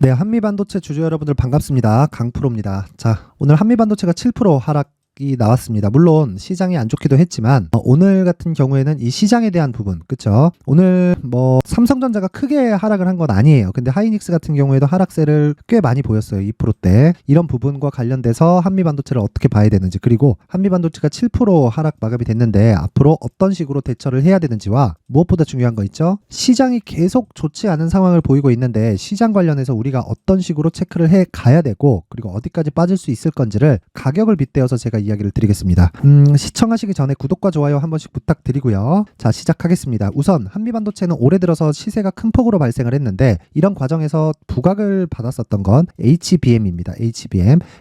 네, 한미반도체 주주 여러분들 반갑습니다. 강프로입니다. 자, 오늘 한미반도체가 7% 하락이 나왔습니다. 물론 시장이 안 좋기도 했지만 오늘 같은 경우에는 이 시장에 대한 부분, 그쵸? 오늘 삼성전자가 크게 하락을 한 건 아니에요. 근데 하이닉스 같은 경우에도 하락세를 꽤 많이 보였어요. 2%대. 이런 부분과 관련돼서 한미반도체를 어떻게 봐야 되는지, 그리고 한미반도체가 7% 하락 마감이 됐는데 앞으로 어떤 식으로 대처를 해야 되는지와 무엇보다 중요한 거 있죠? 시장이 계속 좋지 않은 상황을 보이고 있는데 시장 관련해서 우리가 어떤 식으로 체크를 해 가야 되고, 그리고 어디까지 빠질 수 있을 건지를 가격을 빗대어서 제가 이야기를 드리겠습니다. 시청하시기 전에 구독과 좋아요 한 번씩 부탁드리고요. 자, 시작하겠습니다. 우선 한미반도체는 올해 들어서 시세가 큰 폭으로 발생을 했는데 이런 과정에서 부각을 받았었던 건 HBM입니다.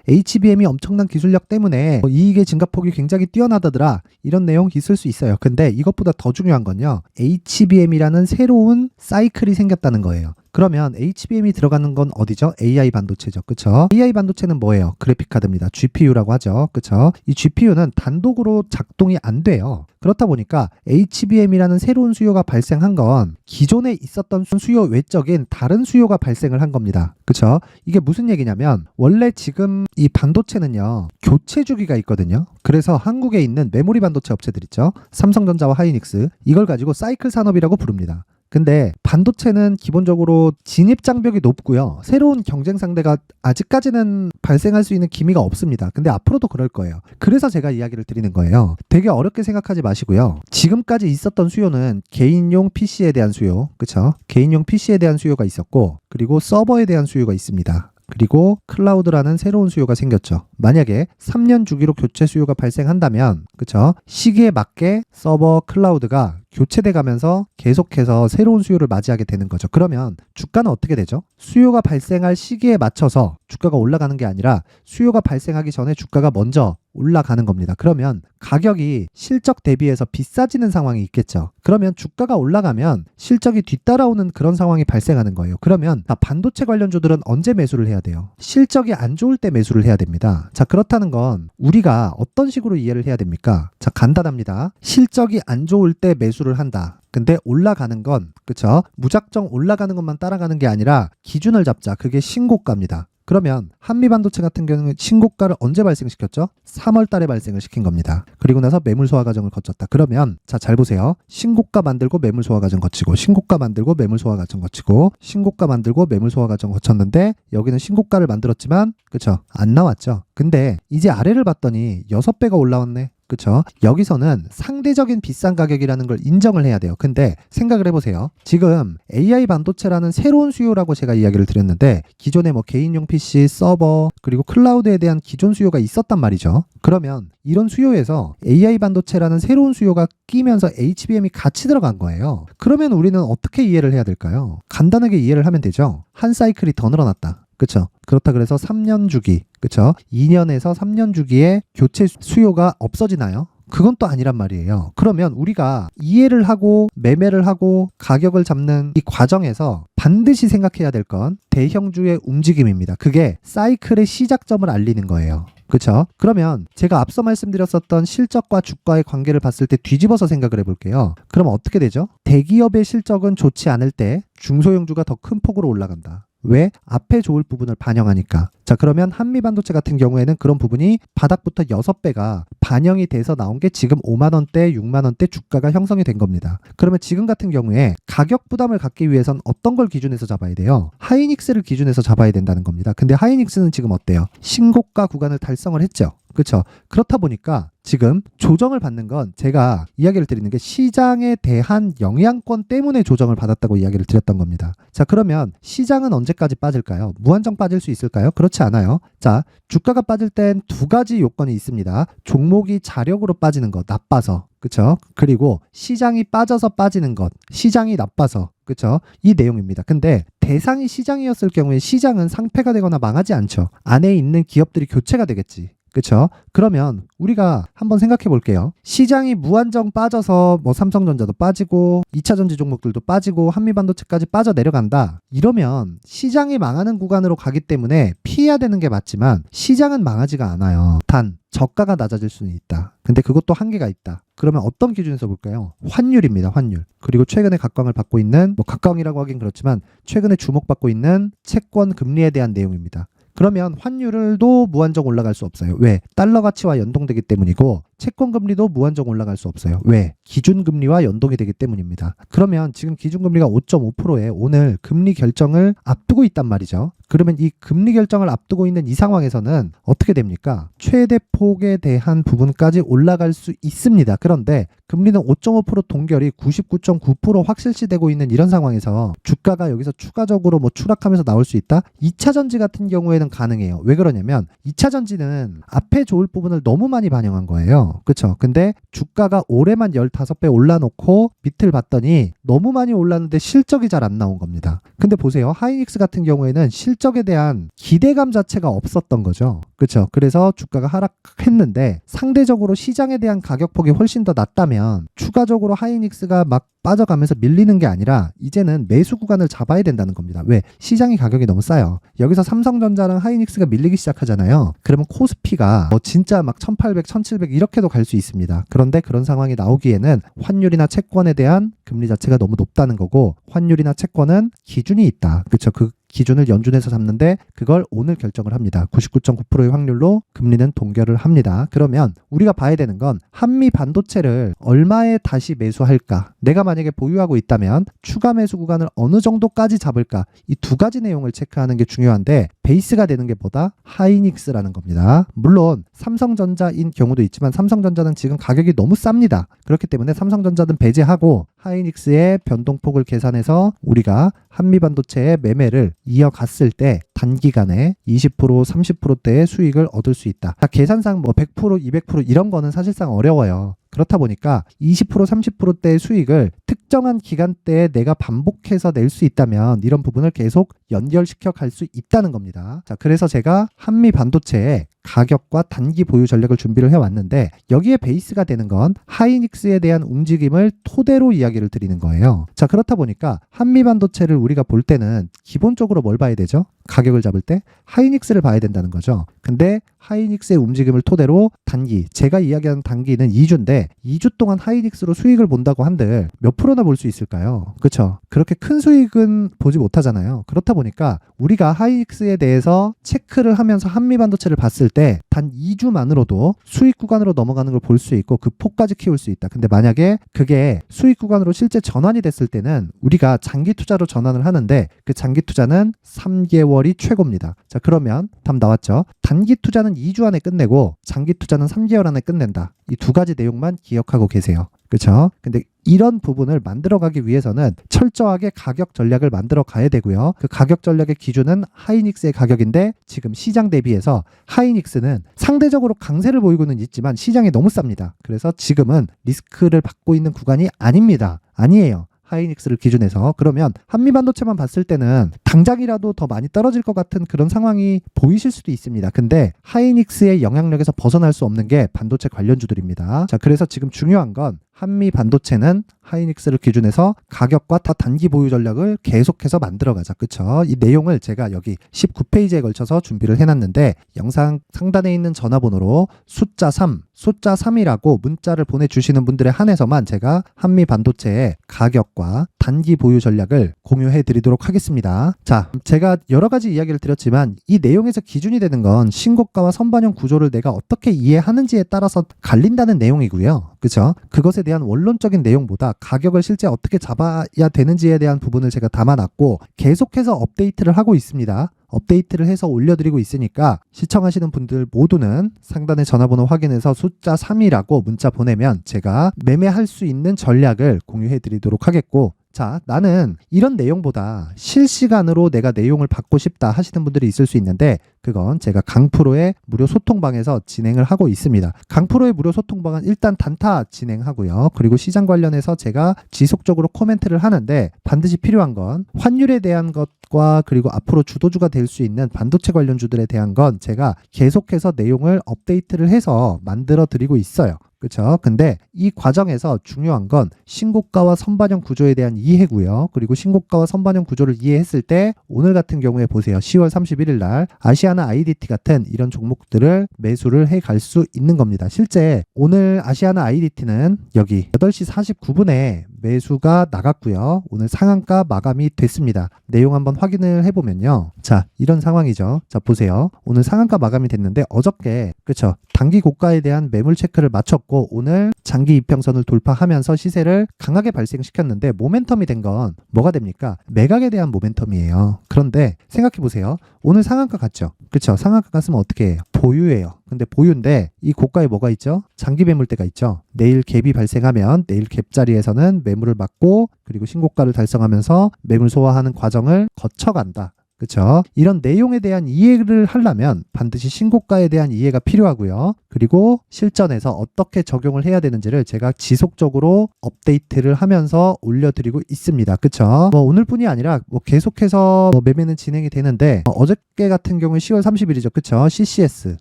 HBM이 엄청난 기술력 때문에 이익의 증가폭이 굉장히 뛰어나다더라, 이런 내용 있을 수 있어요. 근데 이것보다 더 중요한 건요, HBM이라는 새로운 사이클이 생겼다는 거예요. 그러면 HBM이 들어가는 건 어디죠? AI 반도체죠. 그쵸? AI 반도체는 뭐예요? 그래픽카드입니다. GPU라고 하죠. 그쵸? 이 GPU는 단독으로 작동이 안 돼요. 그렇다 보니까 HBM이라는 새로운 수요가 발생한 건 기존에 있었던 수요 외적인 다른 수요가 발생을 한 겁니다. 그쵸? 이게 무슨 얘기냐면, 원래 지금 이 반도체는요, 교체 주기가 있거든요. 그래서 한국에 있는 메모리 반도체 업체들 있죠? 삼성전자와 하이닉스, 이걸 가지고 사이클 산업이라고 부릅니다. 근데 반도체는 기본적으로 진입 장벽이 높고요. 새로운 경쟁 상대가 아직까지는 발생할 수 있는 기미가 없습니다. 근데 앞으로도 그럴 거예요. 그래서 제가 이야기를 드리는 거예요. 되게 어렵게 생각하지 마시고요. 지금까지 있었던 수요는 개인용 PC에 대한 수요, 그쵸? 개인용 PC에 대한 수요가 있었고, 그리고 서버에 대한 수요가 있습니다. 그리고 클라우드라는 새로운 수요가 생겼죠. 만약에 3년 주기로 교체 수요가 발생한다면, 그쵸? 시기에 맞게 서버, 클라우드가 교체돼 가면서 계속해서 새로운 수요를 맞이하게 되는 거죠. 그러면 주가는 어떻게 되죠? 수요가 발생할 시기에 맞춰서 주가가 올라가는 게 아니라 수요가 발생하기 전에 주가가 먼저 올라가는 겁니다. 그러면 가격이 실적 대비해서 비싸지는 상황이 있겠죠. 그러면 주가가 올라가면 실적이 뒤따라오는 그런 상황이 발생하는 거예요. 그러면 반도체 관련주들은 언제 매수를 해야 돼요? 실적이 안 좋을 때 매수를 해야 됩니다. 자, 그렇다는 건 우리가 어떤 식으로 이해를 해야 됩니까? 자, 간단합니다. 실적이 안 좋을 때 매수를 한다. 근데 올라가는 건, 그쵸? 무작정 올라가는 것만 따라가는 게 아니라 기준을 잡자. 그게 신고가입니다. 그러면 한미반도체 같은 경우는 신고가를 언제 발생시켰죠? 3월 달에 발생을 시킨 겁니다. 그리고 나서 매물 소화 과정을 거쳤다. 그러면 자, 잘 보세요. 신고가 만들고 매물 소화 과정 거치고, 신고가 만들고 매물 소화 과정 거치고, 신고가 만들고 매물 소화 과정 거쳤는데 여기는 신고가를 만들었지만, 그쵸? 안 나왔죠. 근데 이제 아래를 봤더니 6배가 올라왔네. 그쵸? 여기서는 상대적인 비싼 가격이라는 걸 인정을 해야 돼요. 근데 생각을 해보세요. 지금 AI 반도체라는 새로운 수요라고 제가 이야기를 드렸는데 기존에 개인용 PC, 서버, 그리고 클라우드에 대한 기존 수요가 있었단 말이죠. 그러면 이런 수요에서 AI 반도체라는 새로운 수요가 끼면서 HBM이 같이 들어간 거예요. 그러면 우리는 어떻게 이해를 해야 될까요? 간단하게 이해를 하면 되죠. 한 사이클이 더 늘어났다. 그쵸? 그렇다 그래서 3년 주기, 그쵸? 2년에서 3년 주기에 교체 수요가 없어지나요? 그건 또 아니란 말이에요. 그러면 우리가 이해를 하고 매매를 하고 가격을 잡는 이 과정에서 반드시 생각해야 될 건 대형주의 움직임입니다. 그게 사이클의 시작점을 알리는 거예요. 그쵸? 그러면 제가 앞서 말씀드렸었던 실적과 주가의 관계를 봤을 때 뒤집어서 생각을 해볼게요. 그럼 어떻게 되죠? 대기업의 실적은 좋지 않을 때 중소형주가 더 큰 폭으로 올라간다. 왜? 앞에 좋을 부분을 반영하니까. 자, 그러면 한미반도체 같은 경우에는 그런 부분이 바닥부터 6배가 반영이 돼서 나온 게 지금 5만원대, 6만원대 주가가 형성이 된 겁니다. 그러면 지금 같은 경우에 가격 부담을 갖기 위해선 어떤 걸 기준에서 잡아야 돼요? 하이닉스를 기준에서 잡아야 된다는 겁니다. 근데 하이닉스는 지금 어때요? 신고가 구간을 달성을 했죠. 그렇죠? 그렇다 보니까 지금 조정을 받는 건 제가 이야기를 드리는 게 시장에 대한 영향권 때문에 조정을 받았다고 이야기를 드렸던 겁니다. 자, 그러면 시장은 언제까지 빠질까요? 무한정 빠질 수 있을까요? 그렇지 않아요. 자, 주가가 빠질 땐 두 가지 요건이 있습니다. 종목이 자력으로 빠지는 것, 나빠서. 그쵸? 그리고 시장이 빠져서 빠지는 것, 시장이 나빠서. 그쵸? 이 내용입니다. 근데 대상이 시장이었을 경우에 시장은 상폐가 되거나 망하지 않죠. 안에 있는 기업들이 교체가 되겠지. 그쵸? 그러면 우리가 한번 생각해 볼게요. 시장이 무한정 빠져서 뭐 삼성전자도 빠지고 2차전지 종목들도 빠지고 한미반도체까지 빠져 내려간다. 이러면 시장이 망하는 구간으로 가기 때문에 피해야 되는 게 맞지만 시장은 망하지가 않아요. 단 저가가 낮아질 수는 있다. 근데 그것도 한계가 있다. 그러면 어떤 기준에서 볼까요? 환율입니다. 환율. 그리고 최근에 각광을 받고 있는, 뭐 각광이라고 하긴 그렇지만 최근에 주목받고 있는 채권 금리에 대한 내용입니다. 그러면 환율도 무한정 올라갈 수 없어요. 왜? 달러 가치와 연동되기 때문이고 채권 금리도 무한정 올라갈 수 없어요. 왜? 기준 금리와 연동이 되기 때문입니다. 그러면 지금 기준 금리가 5.5%에 오늘 금리 결정을 앞두고 있단 말이죠. 그러면 이 금리 결정을 앞두고 있는 이 상황에서는 어떻게 됩니까? 최대 폭에 대한 부분까지 올라갈 수 있습니다. 그런데 금리는 5.5% 동결이 99.9% 확실시되고 있는 이런 상황에서 주가가 여기서 추가적으로 뭐 추락하면서 나올 수 있다? 2차 전지 같은 경우에는 가능해요. 왜 그러냐면 2차 전지는 앞에 좋을 부분을 너무 많이 반영한 거예요. 그쵸? 근데 주가가 올해만 15배 올라놓고 밑을 봤더니 너무 많이 올랐는데 실적이 잘 안 나온 겁니다. 근데 보세요. 하이닉스 같은 경우에는 실적에 대한 기대감 자체가 없었던 거죠. 그쵸? 그래서 주가가 하락했는데 상대적으로 시장에 대한 가격폭이 훨씬 더 낮다면 추가적으로 하이닉스가 막 빠져가면서 밀리는 게 아니라 이제는 매수 구간을 잡아야 된다는 겁니다. 왜? 시장이 가격이 너무 싸요. 여기서 삼성전자랑 하이닉스가 밀리기 시작하잖아요. 그러면 코스피가 진짜 막 1800, 1700 이렇게도 갈 수 있습니다. 그런데 그런 상황이 나오기에는 환율이나 채권에 대한 금리 자체가 너무 높다는 거고 환율이나 채권은 기준이 있다. 그렇죠? 그 기준을 연준에서 잡는데 그걸 오늘 결정을 합니다. 99.9%의 확률로 금리는 동결을 합니다. 그러면 우리가 봐야 되는 건 한미 반도체를 얼마에 다시 매수할까? 내가 만약에 보유하고 있다면 추가 매수 구간을 어느 정도까지 잡을까? 이 두 가지 내용을 체크하는 게 중요한데 베이스가 되는 게 뭐다? 하이닉스라는 겁니다. 물론 삼성전자인 경우도 있지만 삼성전자는 지금 가격이 너무 쌉니다. 그렇기 때문에 삼성전자는 배제하고 하이닉스의 변동폭을 계산해서 우리가 한미반도체의 매매를 이어갔을 때 단기간에 20%, 30%대의 수익을 얻을 수 있다. 계산상 뭐 100%, 200% 이런 거는 사실상 어려워요. 그렇다 보니까 20%, 30%대의 수익을 특정한 기간대에 내가 반복해서 낼 수 있다면 이런 부분을 계속 연결시켜 갈 수 있다는 겁니다. 자, 그래서 제가 한미 반도체의 가격과 단기 보유 전략을 준비를 해왔는데 여기에 베이스가 되는 건 하이닉스에 대한 움직임을 토대로 이야기를 드리는 거예요. 자, 그렇다 보니까 한미 반도체를 우리가 볼 때는 기본적으로 뭘 봐야 되죠? 가격을 잡을 때 하이닉스를 봐야 된다는 거죠. 근데 하이닉스의 움직임을 토대로 단기, 제가 이야기하는 단기는 2주인데 2주 동안 하이닉스로 수익을 본다고 한들 몇 프로나 볼 수 있을까요? 그렇죠? 그렇게 큰 수익은 보지 못하잖아요. 그렇다 보니까 우리가 하이닉스에 대해서 체크를 하면서 한미반도체를 봤을 때 단 2주만으로도 수익 구간으로 넘어가는 걸 볼 수 있고 그 폭까지 키울 수 있다. 근데 만약에 그게 수익 구간으로 실제 전환이 됐을 때는 우리가 장기 투자로 전환을 하는데 그 장기 투자는 3개월이 최고입니다. 자, 그러면 답 나왔죠? 단기 투자는 2주 안에 끝내고 장기 투자는 3개월 안에 끝낸다. 이 두 가지 내용만 기억하고 계세요. 그렇죠? 근데 이런 부분을 만들어가기 위해서는 철저하게 가격 전략을 만들어 가야 되고요. 그 가격 전략의 기준은 하이닉스의 가격인데 지금 시장 대비해서 하이닉스는 상대적으로 강세를 보이고는 있지만 시장이 너무 쌉니다. 그래서 지금은 리스크를 받고 있는 구간이 아닙니다. 아니에요. 하이닉스를 기준해서. 그러면 한미반도체만 봤을 때는 당장이라도 더 많이 떨어질 것 같은 그런 상황이 보이실 수도 있습니다. 근데 하이닉스의 영향력에서 벗어날 수 없는 게 반도체 관련주들입니다. 자, 그래서 지금 중요한 건 한미 반도체는 하이닉스를 기준해서 가격과 다 단기 보유 전략을 계속해서 만들어가자. 그쵸? 이 내용을 제가 여기 19페이지에 걸쳐서 준비를 해놨는데 영상 상단에 있는 전화번호로 숫자 3이라고 문자를 보내주시는 분들에 한해서만 제가 한미 반도체의 가격과 단기 보유 전략을 공유해 드리도록 하겠습니다. 자, 제가 여러 가지 이야기를 드렸지만 이 내용에서 기준이 되는 건 신고가와 선반영 구조를 내가 어떻게 이해하는지에 따라서 갈린다는 내용이고요. 그쵸? 그것에 대한 원론적인 내용보다 가격을 실제 어떻게 잡아야 되는지에 대한 부분을 제가 담아놨고 계속해서 업데이트를 하고 있습니다. 업데이트를 해서 올려드리고 있으니까 시청하시는 분들 모두는 상단의 전화번호 확인해서 숫자 3이라고 문자 보내면 제가 매매할 수 있는 전략을 공유해 드리도록 하겠고 자, 나는 이런 내용보다 실시간으로 내가 내용을 받고 싶다 하시는 분들이 있을 수 있는데 그건 제가 강프로의 무료 소통방에서 진행을 하고 있습니다. 강프로의 무료 소통방은 일단 단타 진행하고요. 그리고 시장 관련해서 제가 지속적으로 코멘트를 하는데 반드시 필요한 건 환율에 대한 것과 그리고 앞으로 주도주가 될 수 있는 반도체 관련주들에 대한 건 제가 계속해서 내용을 업데이트를 해서 만들어 드리고 있어요. 그렇죠? 근데 이 과정에서 중요한 건 신고가와 선반영 구조에 대한 이해고요. 그리고 신고가와 선반영 구조를 이해했을 때 오늘 같은 경우에 보세요. 10월 31일 날 아시아나 IDT 같은 이런 종목들을 매수를 해 갈 수 있는 겁니다. 실제 오늘 아시아나 IDT는 여기 8시 49분에 매수가 나갔고요. 오늘 상한가 마감이 됐습니다. 내용 한번 확인을 해보면요. 자, 이런 상황이죠. 자, 보세요. 오늘 상한가 마감이 됐는데 어저께 그쵸? 단기 고가에 대한 매물 체크를 마쳤고 오늘 장기 이평선을 돌파하면서 시세를 강하게 발생시켰는데 모멘텀이 된 건 뭐가 됩니까? 매각에 대한 모멘텀이에요. 그런데 생각해 보세요. 오늘 상한가 갔죠? 그쵸? 상한가 갔으면 어떻게 해요? 보유예요. 근데 보유인데 이 고가에 뭐가 있죠? 장기 매물대가 있죠. 내일 갭이 발생하면 내일 갭 자리에서는 매물을 막고 그리고 신고가를 달성하면서 매물 소화하는 과정을 거쳐간다. 그렇죠? 이런 내용에 대한 이해를 하려면 반드시 신고가에 대한 이해가 필요하고요. 그리고 실전에서 어떻게 적용을 해야 되는지를 제가 지속적으로 업데이트를 하면서 올려드리고 있습니다. 그렇죠? 오늘뿐이 아니라 계속해서 매매는 진행이 되는데 어저께 같은 경우에 10월 30일이죠. 그렇죠? CCS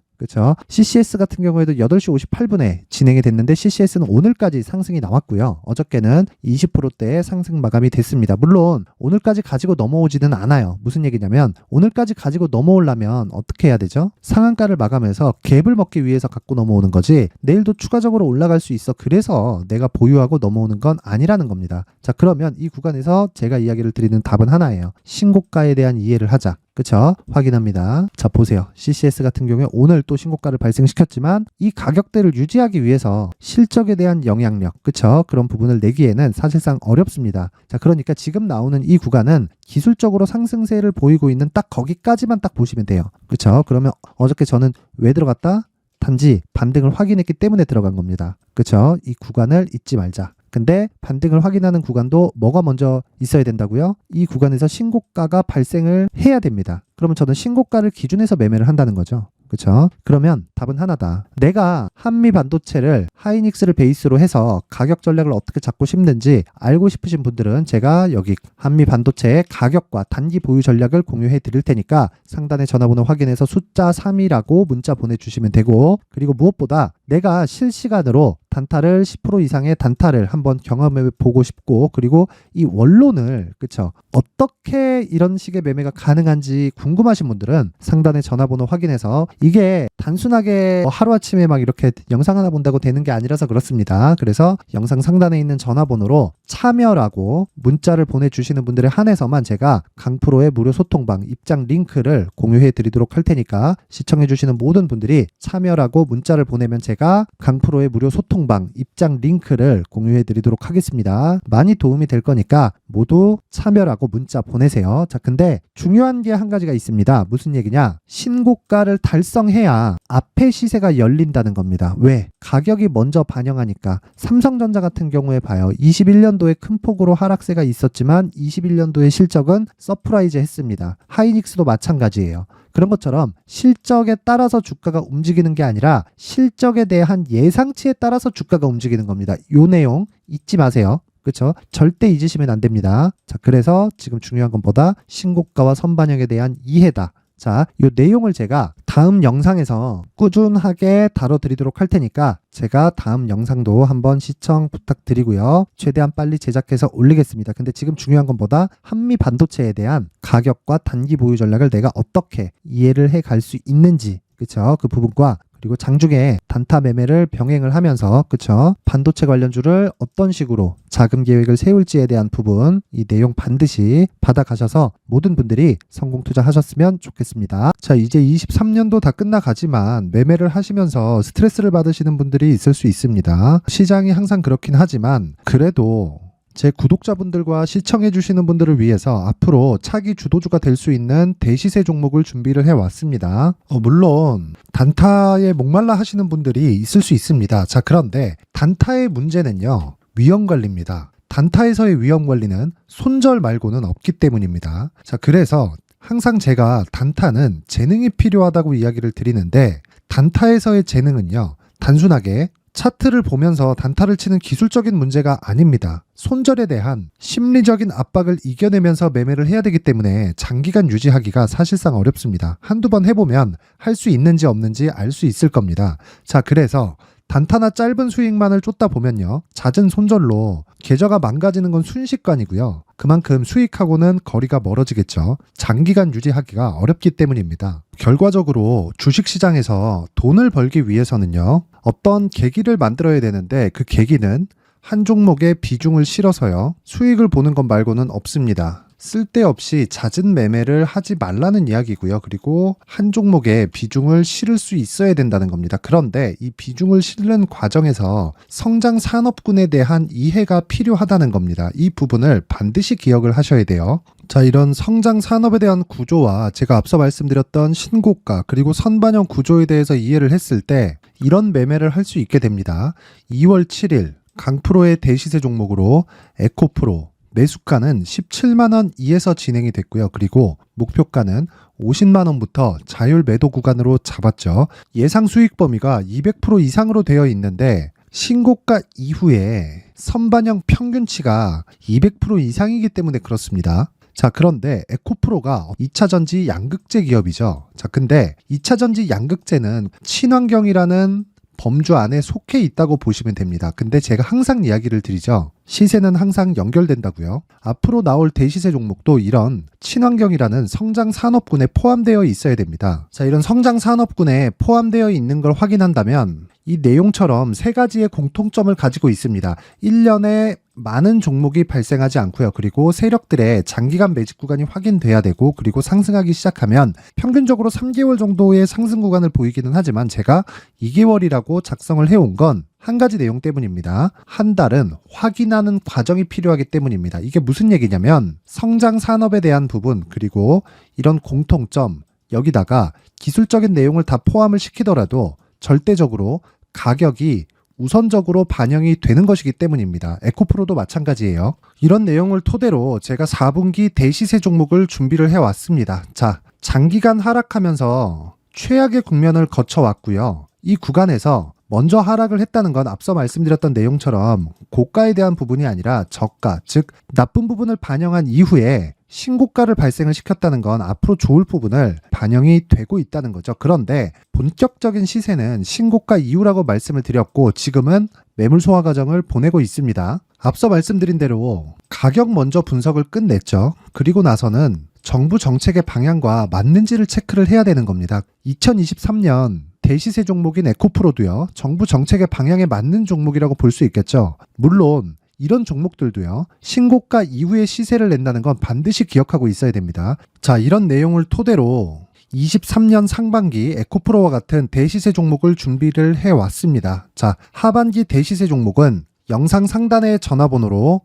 그렇죠. CCS 같은 경우에도 8시 58분에 진행이 됐는데 CCS는 오늘까지 상승이 나왔고요. 어저께는 20%대의 상승 마감이 됐습니다. 물론 오늘까지 가지고 넘어오지는 않아요. 무슨 얘기냐면 오늘까지 가지고 넘어오려면 어떻게 해야 되죠? 상한가를 마감해서 갭을 먹기 위해서 갖고 넘어오는 거지 내일도 추가적으로 올라갈 수 있어. 그래서 내가 보유하고 넘어오는 건 아니라는 겁니다. 자, 그러면 이 구간에서 제가 이야기를 드리는 답은 하나예요. 신고가에 대한 이해를 하자. 그쵸? 확인합니다. 자, 보세요. CCS 같은 경우에 오늘 또 신고가를 발생시켰지만 이 가격대를 유지하기 위해서 실적에 대한 영향력, 그쵸? 그런 부분을 내기에는 사실상 어렵습니다. 자, 그러니까 지금 나오는 이 구간은 기술적으로 상승세를 보이고 있는 딱 거기까지만 딱 보시면 돼요. 그쵸? 그러면 어저께 저는 왜 들어갔다? 단지 반등을 확인했기 때문에 들어간 겁니다. 그쵸? 이 구간을 잊지 말자. 근데 반등을 확인하는 구간도 뭐가 먼저 있어야 된다고요? 이 구간에서 신고가가 발생을 해야 됩니다. 그러면 저는 신고가를 기준해서 매매를 한다는 거죠. 그렇죠? 그러면 답은 하나다. 내가 한미 반도체를 하이닉스를 베이스로 해서 가격 전략을 어떻게 잡고 싶는지 알고 싶으신 분들은 제가 여기 한미 반도체의 가격과 단기 보유 전략을 공유해 드릴 테니까 상단에 전화번호 확인해서 숫자 3이라고 문자 보내주시면 되고 그리고 무엇보다 내가 실시간으로 단타를 10% 이상의 단타를 한번 경험해 보고 싶고 그리고 이 원론을 그쵸 어떻게 이런 식의 매매가 가능한지 궁금하신 분들은 상단에 전화번호 확인해서 이게 단순하게 하루아침에 막 이렇게 영상 하나 본다고 되는 게 아니라서 그렇습니다. 그래서 영상 상단에 있는 전화번호로 참여라고 문자를 보내주시는 분들에 한해서만 제가 강프로의 무료 소통방 입장 링크를 공유해 드리도록 할 테니까 시청해 주시는 모든 분들이 참여라고 문자를 보내면 제가 강프로의 무료 소통방 입장 링크를 공유해 드리도록 하겠습니다. 많이 도움이 될 거니까 모두 참여라고 문자 보내세요. 자, 근데 중요한 게 한 가지가 있습니다. 무슨 얘기냐? 신고가를 달성해야 앞에 시세가 열린다는 겁니다. 왜? 가격이 먼저 반영하니까. 삼성전자 같은 경우에 봐요. 21년도에 큰 폭으로 하락세가 있었지만 21년도의 실적은 서프라이즈 했습니다. 하이닉스도 마찬가지예요. 그런 것처럼 실적에 따라서 주가가 움직이는 게 아니라 실적에 대한 예상치에 따라서 주가가 움직이는 겁니다. 요 내용 잊지 마세요. 그렇죠? 절대 잊으시면 안 됩니다. 자, 그래서 지금 중요한 건 뭐다? 신고가와 선반영에 대한 이해다. 자, 이 내용을 제가 다음 영상에서 꾸준하게 다뤄드리도록 할 테니까 제가 다음 영상도 한번 시청 부탁드리고요. 최대한 빨리 제작해서 올리겠습니다. 근데 지금 중요한 건 뭐다? 한미 반도체에 대한 가격과 단기 보유 전략을 내가 어떻게 이해를 해 갈 수 있는지 그쵸? 그 부분과 그리고 장중에 단타 매매를 병행을 하면서 그쵸? 반도체 관련주를 어떤 식으로 자금 계획을 세울지에 대한 부분 이 내용 반드시 받아가셔서 모든 분들이 성공 투자하셨으면 좋겠습니다. 자, 이제 23년도 다 끝나가지만 매매를 하시면서 스트레스를 받으시는 분들이 있을 수 있습니다. 시장이 항상 그렇긴 하지만 그래도 제 구독자분들과 시청해주시는 분들을 위해서 앞으로 차기 주도주가 될 수 있는 대시세 종목을 준비를 해왔습니다. 물론 단타에 목말라 하시는 분들이 있을 수 있습니다. 자, 그런데 단타의 문제는요. 위험관리입니다. 단타에서의 위험 관리는 손절 말고는 없기 때문입니다. 자, 그래서 항상 제가 단타는 재능이 필요하다고 이야기를 드리는데, 단타에서의 재능은요, 단순하게 차트를 보면서 단타를 치는 기술적인 문제가 아닙니다. 손절에 대한 심리적인 압박을 이겨내면서 매매를 해야 되기 때문에 장기간 유지하기가 사실상 어렵습니다. 한두 번 해보면 할 수 있는지 없는지 알 수 있을 겁니다. 자, 그래서 단타나 짧은 수익만을 쫓다 보면요, 잦은 손절로 계좌가 망가지는 건 순식간이고요. 그만큼 수익하고는 거리가 멀어지겠죠. 장기간 유지하기가 어렵기 때문입니다. 결과적으로 주식시장에서 돈을 벌기 위해서는요, 어떤 계기를 만들어야 되는데, 그 계기는 한 종목에 비중을 실어서요, 수익을 보는 것 말고는 없습니다. 쓸데없이 잦은 매매를 하지 말라는 이야기고요. 그리고 한 종목에 비중을 실을 수 있어야 된다는 겁니다. 그런데 이 비중을 실는 과정에서 성장 산업군에 대한 이해가 필요하다는 겁니다. 이 부분을 반드시 기억을 하셔야 돼요. 자, 이런 성장 산업에 대한 구조와 제가 앞서 말씀드렸던 신고가 그리고 선반영 구조에 대해서 이해를 했을 때 이런 매매를 할 수 있게 됩니다. 2월 7일 강프로의 대시세 종목으로 에코프로 매수가는 17만원 이에서 진행이 됐고요. 그리고 목표가는 50만원부터 자율 매도 구간으로 잡았죠. 예상 수익 범위가 200% 이상으로 되어 있는데 신고가 이후에 선반영 평균치가 200% 이상이기 때문에 그렇습니다. 자, 그런데 에코프로가 2차전지 양극재 기업이죠. 자, 근데 2차전지 양극재는 친환경이라는 범주 안에 속해 있다고 보시면 됩니다. 근데 제가 항상 이야기를 드리죠. 시세는 항상 연결된다고요. 앞으로 나올 대시세 종목도 이런 친환경이라는 성장 산업군에 포함되어 있어야 됩니다. 자, 이런 성장 산업군에 포함되어 있는 걸 확인한다면 이 내용처럼 세 가지의 공통점을 가지고 있습니다. 1년에 많은 종목이 발생하지 않고요. 그리고 세력들의 장기간 매집 구간이 확인돼야 되고, 그리고 상승하기 시작하면 평균적으로 3개월 정도의 상승 구간을 보이기는 하지만 제가 2개월이라고 작성을 해온 건 한 가지 내용 때문입니다. 한 달은 확인하는 과정이 필요하기 때문입니다. 이게 무슨 얘기냐면 성장 산업에 대한 부분, 그리고 이런 공통점, 여기다가 기술적인 내용을 다 포함을 시키더라도 절대적으로 가격이 우선적으로 반영이 되는 것이기 때문입니다. 에코프로도 마찬가지예요. 이런 내용을 토대로 제가 4분기 대시세 종목을 준비를 해왔습니다. 자, 장기간 하락하면서 최악의 국면을 거쳐왔고요. 이 구간에서 먼저 하락을 했다는 건 앞서 말씀드렸던 내용처럼 고가에 대한 부분이 아니라 저가, 즉 나쁜 부분을 반영한 이후에 신고가를 발생을 시켰다는 건 앞으로 좋을 부분을 반영이 되고 있다는 거죠. 그런데 본격적인 시세는 신고가 이후라고 말씀을 드렸고, 지금은 매물 소화 과정을 보내고 있습니다. 앞서 말씀드린 대로 가격 먼저 분석을 끝냈죠. 그리고 나서는 정부 정책의 방향과 맞는지를 체크를 해야 되는 겁니다. 2023년 대시세 종목인 에코프로도요, 정부 정책의 방향에 맞는 종목이라고 볼 수 있겠죠. 물론 이런 종목들도요, 신고가 이후에 시세를 낸다는 건 반드시 기억하고 있어야 됩니다. 자, 이런 내용을 토대로 23년 상반기 에코프로와 같은 대시세 종목을 준비를 해왔습니다. 자, 하반기 대시세 종목은 영상 상단의 전화번호로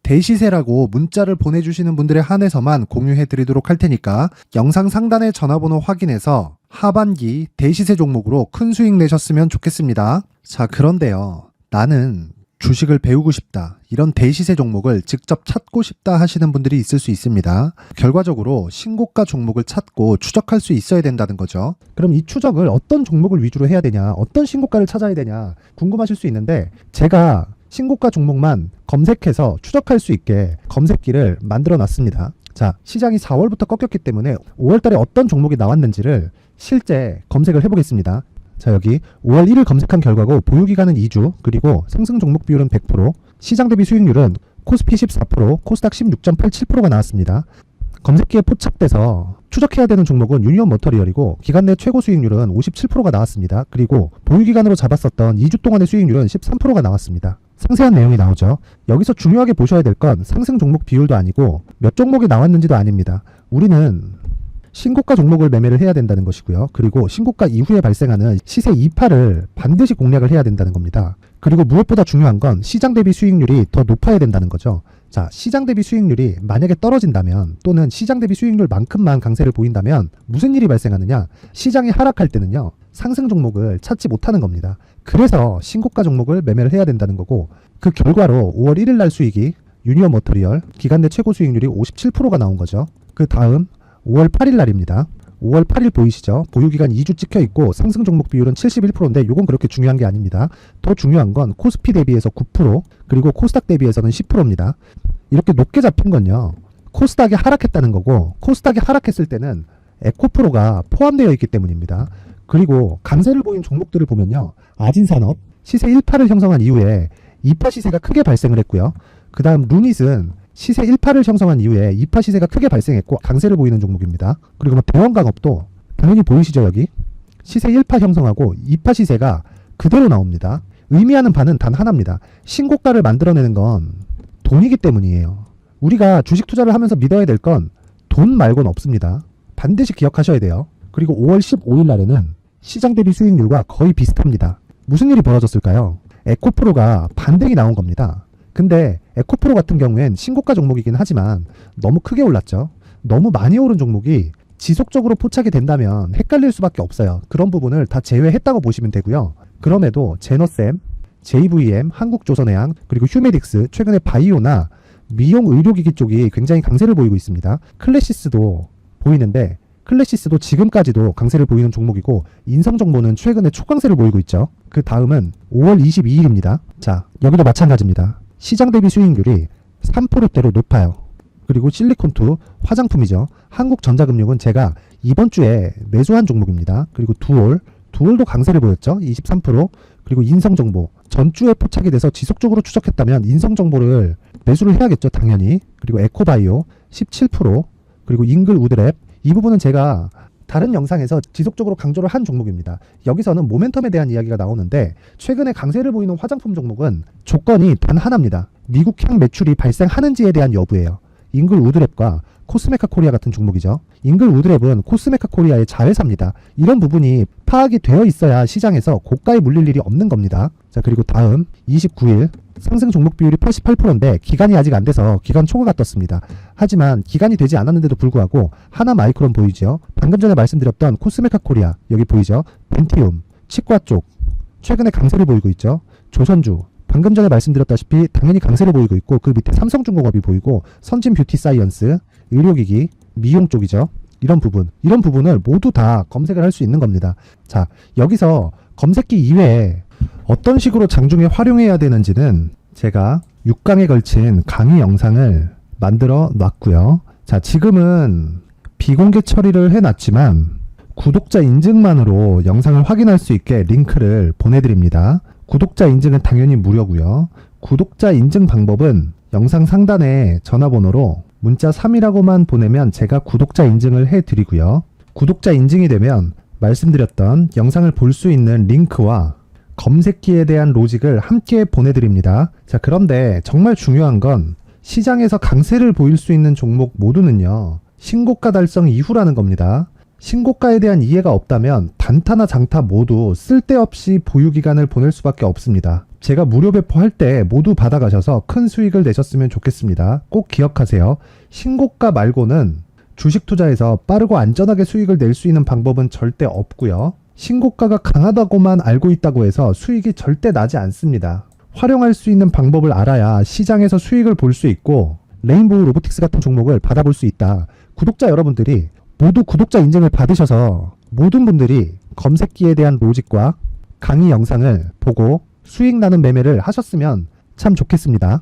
대시세라고 문자를 보내주시는 분들에 한해서만 공유해드리도록 할 테니까 영상 상단의 전화번호 확인해서 하반기 대시세 종목으로 큰 수익 내셨으면 좋겠습니다. 자, 그런데요, 나는 주식을 배우고 싶다, 이런 대시세 종목을 직접 찾고 싶다 하시는 분들이 있을 수 있습니다. 결과적으로 신고가 종목을 찾고 추적할 수 있어야 된다는 거죠. 그럼 이 추적을 어떤 종목을 위주로 해야 되냐, 어떤 신고가를 찾아야 되냐 궁금하실 수 있는데, 제가 신고가 종목만 검색해서 추적할 수 있게 검색기를 만들어 놨습니다. 자, 시장이 4월부터 꺾였기 때문에 5월달에 어떤 종목이 나왔는지를 실제 검색을 해보겠습니다. 자, 여기 5월 1일 검색한 결과고 보유기간은 2주, 그리고 상승 종목 비율은 100%, 시장 대비 수익률은 코스피 14%, 코스닥 16.87%가 나왔습니다. 검색기에 포착돼서 추적해야 되는 종목은 유니온 머터리얼이고 기간 내 최고 수익률은 57%가 나왔습니다. 그리고 보유기간으로 잡았었던 2주 동안의 수익률은 13%가 나왔습니다. 상세한 내용이 나오죠. 여기서 중요하게 보셔야 될 건 상승 종목 비율도 아니고 몇 종목이 나왔는지도 아닙니다. 우리는 신고가 종목을 매매를 해야 된다는 것이고요. 그리고 신고가 이후에 발생하는 시세 이파를 반드시 공략을 해야 된다는 겁니다. 그리고 무엇보다 중요한 건 시장 대비 수익률이 더 높아야 된다는 거죠. 자, 시장 대비 수익률이 만약에 떨어진다면, 또는 시장 대비 수익률만큼만 강세를 보인다면 무슨 일이 발생하느냐? 시장이 하락할 때는요, 상승 종목을 찾지 못하는 겁니다. 그래서 신고가 종목을 매매를 해야 된다는 거고, 그 결과로 5월 1일 날 수익이 유니온 머터리얼 기간 내 최고 수익률이 57%가 나온 거죠. 그 다음 5월 8일 날입니다. 5월 8일 보이시죠? 보유기간 2주 찍혀 있고 상승 종목 비율은 71%인데 이건 그렇게 중요한 게 아닙니다. 더 중요한 건 코스피 대비해서 9%, 그리고 코스닥 대비해서는 10%입니다. 이렇게 높게 잡힌 건요, 코스닥이 하락했다는 거고, 코스닥이 하락했을 때는 에코프로가 포함되어 있기 때문입니다. 그리고 강세를 보인 종목들을 보면요, 아진산업 시세 1파를 형성한 이후에 2파 시세가 크게 발생을 했고요. 그 다음 루닛은 시세 1파를 형성한 이후에 2파 시세가 크게 발생했고 강세를 보이는 종목입니다. 그리고 대원강업도 당연히 보이시죠? 여기 시세 1파 형성하고 2파 시세가 그대로 나옵니다. 의미하는 바는 단 하나입니다. 신고가를 만들어내는 건 돈이기 때문이에요. 우리가 주식 투자를 하면서 믿어야 될 건 돈 말고는 없습니다. 반드시 기억하셔야 돼요. 그리고 5월 15일 날에는 시장 대비 수익률과 거의 비슷합니다. 무슨 일이 벌어졌을까요? 에코프로가 반등이 나온 겁니다. 근데 에코프로 같은 경우엔 신고가 종목이긴 하지만 너무 크게 올랐죠. 너무 많이 오른 종목이 지속적으로 포착이 된다면 헷갈릴 수밖에 없어요. 그런 부분을 다 제외했다고 보시면 되고요. 그럼에도 제너셈, JVM, 한국조선해양, 그리고 휴메딕스, 최근에 바이오나 미용 의료기기 쪽이 굉장히 강세를 보이고 있습니다. 클래시스도 보이는데 클래시스도 지금까지도 강세를 보이는 종목이고, 인성정보는 최근에 초강세를 보이고 있죠. 그 다음은 5월 22일입니다. 자, 여기도 마찬가지입니다. 시장 대비 수익률이 3%대로 높아요. 그리고 실리콘2 화장품이죠. 한국전자금융은 제가 이번 주에 매수한 종목입니다. 그리고 두올도 강세를 보였죠. 23%. 그리고 인성정보 전주에 포착이 돼서 지속적으로 추적했다면 인성정보를 매수를 해야겠죠. 당연히. 그리고 에코바이오 17%. 그리고 잉글 우드랩, 이 부분은 제가 다른 영상에서 지속적으로 강조를 한 종목입니다. 여기서는 모멘텀에 대한 이야기가 나오는데, 최근에 강세를 보이는 화장품 종목은 조건이 단 하나입니다. 미국향 매출이 발생하는지에 대한 여부예요. 잉글 우드랩과 코스메카 코리아 같은 종목이죠. 잉글 우드랩은 코스메카 코리아의 자회사입니다. 이런 부분이 파악이 되어 있어야 시장에서 고가에 물릴 일이 없는 겁니다. 자, 그리고 다음 29일 상승 종목 비율이 88%인데 기간이 아직 안 돼서 기간 초과가 떴습니다. 하지만 기간이 되지 않았는데도 불구하고 하나 마이크론 보이죠. 방금 전에 말씀드렸던 코스메카 코리아 여기 보이죠. 벤티움, 치과 쪽 최근에 강세를 보이고 있죠. 조선주 방금 전에 말씀드렸다시피 당연히 강세를 보이고 있고, 그 밑에 삼성중공업이 보이고, 선진 뷰티 사이언스, 의료기기, 미용 쪽이죠. 이런 부분을 모두 다 검색을 할 수 있는 겁니다. 자, 여기서 검색기 이외에 어떤 식으로 장중에 활용해야 되는지는 제가 6강에 걸친 강의 영상을 만들어 놨고요. 자, 지금은 비공개 처리를 해놨지만 구독자 인증만으로 영상을 확인할 수 있게 링크를 보내드립니다. 구독자 인증은 당연히 무료고요. 구독자 인증 방법은 영상 상단에 전화번호로 문자 3이라고만 보내면 제가 구독자 인증을 해드리고요. 구독자 인증이 되면 말씀드렸던 영상을 볼 수 있는 링크와 검색기에 대한 로직을 함께 보내드립니다. 자, 그런데 정말 중요한 건 시장에서 강세를 보일 수 있는 종목 모두는요, 신고가 달성 이후라는 겁니다. 신고가에 대한 이해가 없다면 단타나 장타 모두 쓸데없이 보유기간을 보낼 수밖에 없습니다. 제가 무료 배포할 때 모두 받아가셔서 큰 수익을 내셨으면 좋겠습니다. 꼭 기억하세요. 신고가 말고는 주식 투자에서 빠르고 안전하게 수익을 낼 수 있는 방법은 절대 없고요. 신고가가 강하다고만 알고 있다고 해서 수익이 절대 나지 않습니다. 활용할 수 있는 방법을 알아야 시장에서 수익을 볼 수 있고, 레인보우 로보틱스 같은 종목을 받아볼 수 있다. 구독자 여러분들이 모두 구독자 인증을 받으셔서 모든 분들이 검색기에 대한 로직과 강의 영상을 보고 수익 나는 매매를 하셨으면 참 좋겠습니다.